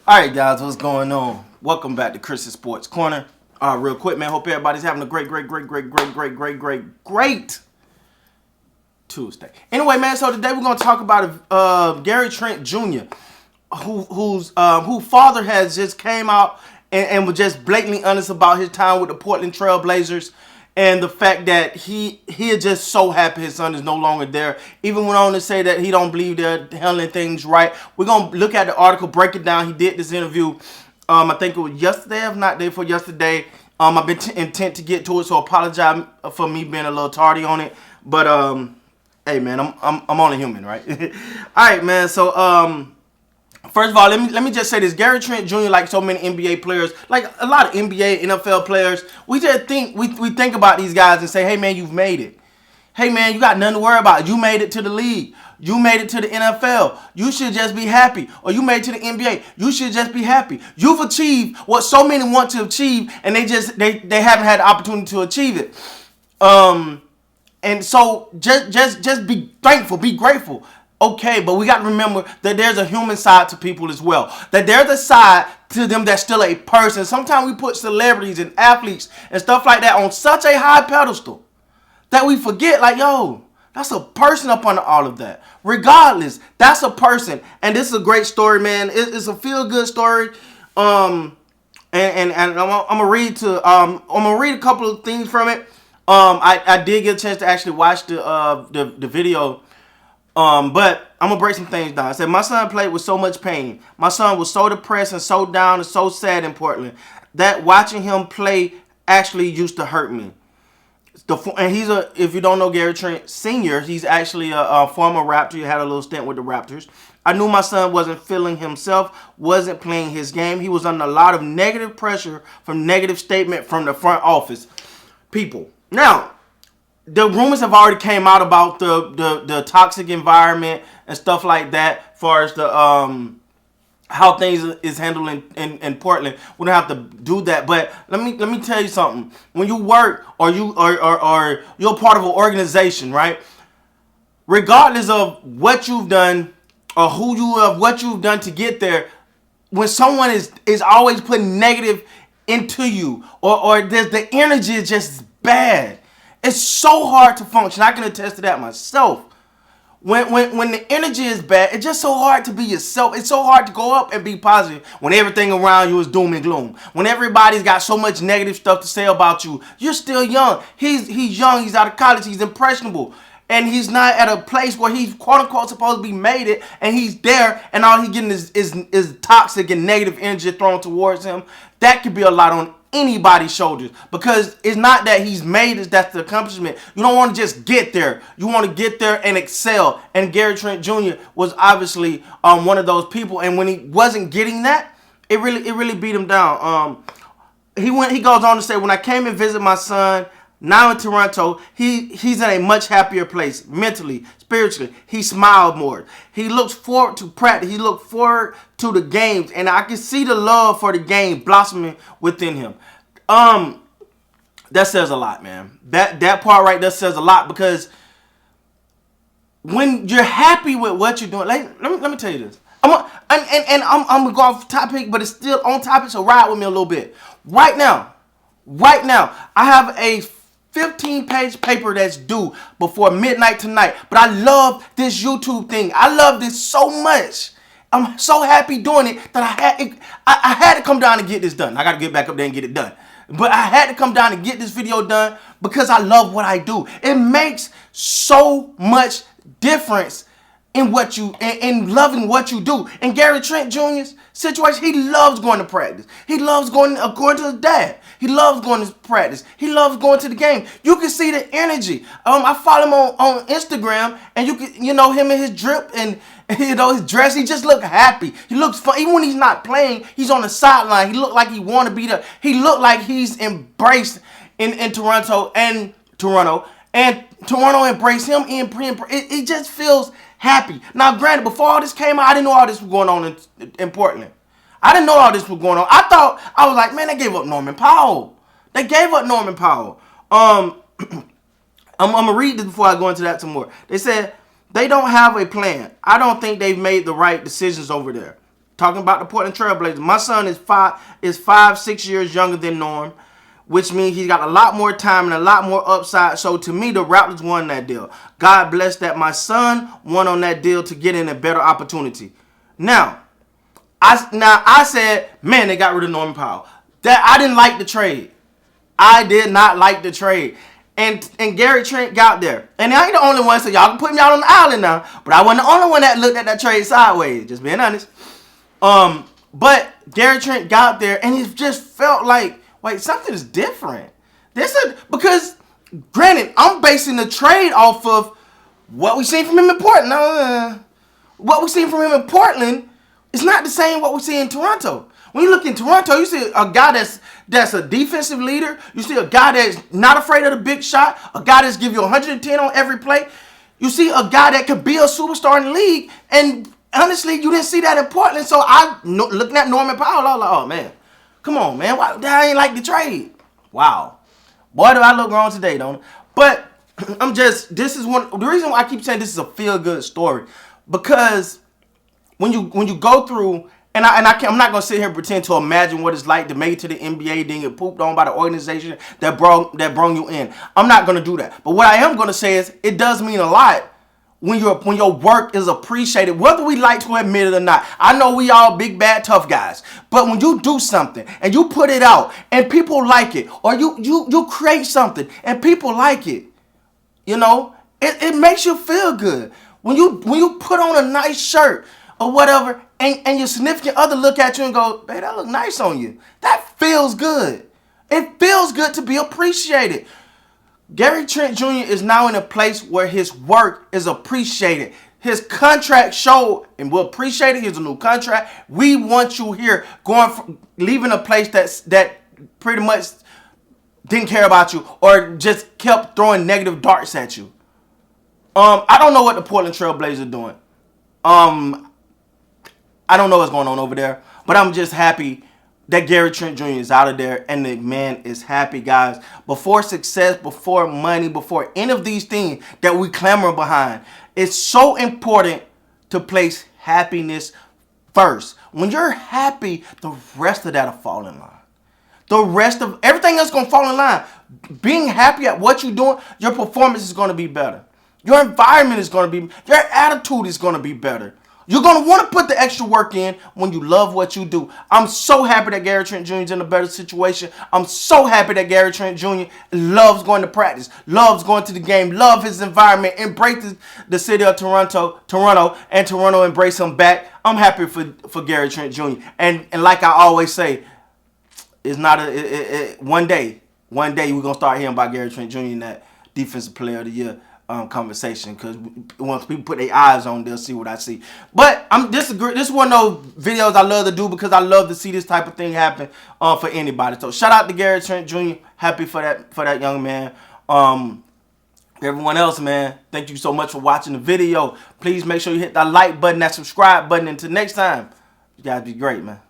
Alright guys, what's going on? Welcome back to Chris's Sports Corner. Real quick, man, hope everybody's having a great Tuesday. Anyway, man, so today we're gonna talk about Gary Trent Jr., who father has just came out and was just blatantly honest about his time with the Portland Trail Blazers and the fact that he is just so happy his son is no longer there. Even went on to say that he don't believe they're handling things right. We're gonna look at the article, break it down. He did this interview, I think it was yesterday, if not day before yesterday. I've been intent to get to it, so apologize for me being a little tardy on it. But hey man, I'm only human, right? All right, man. So first of all, let me just say this: Gary Trent Jr., like so many NBA players, like a lot of NBA, NFL players, we just think we think about these guys and say, hey man, you've made it. Hey man, you got nothing to worry about. You made it to the league. You made it to the NFL. You should just be happy. Or you made it to the NBA. You should just be happy. You've achieved what so many want to achieve, and they haven't had the opportunity to achieve it. And so just be thankful, be grateful. Okay, but we got to remember that there's a human side to people as well. That there's a side to them that's still a person. Sometimes we put celebrities and athletes and stuff like that on such a high pedestal that we forget, like, yo, that's a person up under all of that. Regardless, that's a person. And this is a great story, man. It's a feel-good story. And I'm gonna read a couple of things from it. I did get a chance to actually watch the video. But I'm gonna break some things down. I said my son played with so much pain. My son was so depressed and so down and so sad in Portland that watching him play actually used to hurt me. And if you don't know Gary Trent Sr., he's actually a former Raptor. He had a little stint with the Raptors. I knew my son wasn't feeling himself, wasn't playing his game. He was under a lot of negative pressure from negative statement from the front office people. Now, the rumors have already came out about the toxic environment and stuff like that, as far as the how things is handled in Portland. We don't have to do that, but let me tell you something. When you work or you're part of an organization, right? Regardless of what you've done or who you are, what you've done to get there, when someone is always putting negative into you or the energy is just bad, it's so hard to function. I can attest to that myself. When the energy is bad, it's just so hard to be yourself. It's so hard to go up and be positive when everything around you is doom and gloom. When everybody's got so much negative stuff to say about you, you're still young. He's young. He's out of college. He's impressionable. And he's not at a place where he's quote unquote supposed to be made it, and he's there, and all he's getting is toxic and negative energy thrown towards him. That could be a lot on anybody's shoulders, because it's not that he's made it, that's the accomplishment. You don't want to just get there. You want to get there and excel. And Gary Trent Jr. was obviously one of those people. And when he wasn't getting that, it really beat him down. He goes on to say, when I came and visit my son, now in Toronto, he's in a much happier place, mentally, spiritually. He smiled more. He looks forward to practice. He looks forward to the games. And I can see the love for the game blossoming within him. That says a lot, man. That part right there says a lot, because when you're happy with what you're doing, like, let me tell you this. I'm gonna go off topic, but it's still on topic, so ride with me a little bit. Right now, I have a 15-page paper that's due before midnight tonight. But I love this YouTube thing. I love this so much. I'm so happy doing it that I had to come down and get this done. I got to get back up there and get it done. But I had to come down and get this video done because I love what I do. It makes so much difference in what you in loving what you do. In Gary Trent Jr.'s situation, he loves going to practice. He loves going according to his dad. He loves going to practice. He loves going to the game. You can see the energy. I follow him on Instagram, and you know him in his drip and his dress. He just look happy. He looks fun. Even when he's not playing, he's on the sideline. He look like he want to be there. He look like he's embraced in Toronto, and Toronto embraced him. It just feels happy. Now, granted, before all this came out, I didn't know all this was going on in Portland. I didn't know all this was going on. I was like, man, they gave up Norman Powell. I'm gonna read this before I go into that some more. They said they don't have a plan. I don't think they've made the right decisions over there. talking about the Portland Trailblazers. My son is 5-6 years younger than Norm, which means he's got a lot more time and a lot more upside. So to me, the Raptors won that deal. God bless that my son won on that deal to get in a better opportunity. Now I said, man, they got rid of Norman Powell. That I didn't like the trade. I did not like the trade. And Gary Trent got there. And I ain't the only one, so y'all can put me out on the island now. But I wasn't the only one that looked at that trade sideways, just being honest. But Gary Trent got there, and it just felt like, wait, something is different. Because, granted, I'm basing the trade off of what we seen from him in Portland. What we seen from him in Portland is not the same what we see in Toronto. When you look in Toronto, you see a guy that's a defensive leader. You see a guy that's not afraid of the big shot. A guy that's give you 110 on every play. You see a guy that could be a superstar in the league. And honestly, you didn't see that in Portland. So looking at Norman Powell, I was like, oh, man. Come on, man. Why I ain't like the trade? Wow. Boy, do I look wrong today, don't I? But the reason why I keep saying this is a feel-good story. Because when you go through, and I'm not going to sit here and pretend to imagine what it's like to make it to the NBA, then get pooped on by the organization that brought you in. I'm not going to do that. But what I am going to say is it does mean a lot when your work is appreciated, whether we like to admit it or not. I know we all big, bad, tough guys. But when you do something and you put it out and people like it, or you create something and people like it, it makes you feel good. When you put on a nice shirt or whatever, and your significant other look at you and go, babe, that look nice on you. That feels good. It feels good to be appreciated. Gary Trent Jr. is now in a place where his work is appreciated. His contract showed, and we'll appreciate it. Here's a new contract. We want you here, leaving a place that pretty much didn't care about you or just kept throwing negative darts at you. I don't know what the Portland Trailblazers are doing. I don't know what's going on over there, but I'm just happy that Gary Trent Jr. is out of there and the man is happy, guys. Before success, before money, before any of these things that we clamor behind, it's so important to place happiness first. When you're happy, the rest of that will fall in line. The rest of everything else is going to fall in line. Being happy at what you're doing, your performance is going to be better. Your environment is going to be, your attitude is going to be better. You're going to want to put the extra work in when you love what you do. I'm so happy that Gary Trent Jr. is in a better situation. I'm so happy that Gary Trent Jr. loves going to practice, loves going to the game, loves his environment, embraces the city of Toronto, and Toronto embrace him back. I'm happy for Gary Trent Jr. And like I always say, it's not one day we're going to start hearing about Gary Trent Jr. in that Defensive Player of the Year conversation, because once people put their eyes on, they'll see what I see. But this is one of those videos I love to do because I love to see this type of thing happen for anybody. So shout out to Gary Trent Jr. Happy for that young man. Everyone else, man, thank you so much for watching the video. Please make sure you hit that like button, that subscribe button. Until next time, you guys be great, man.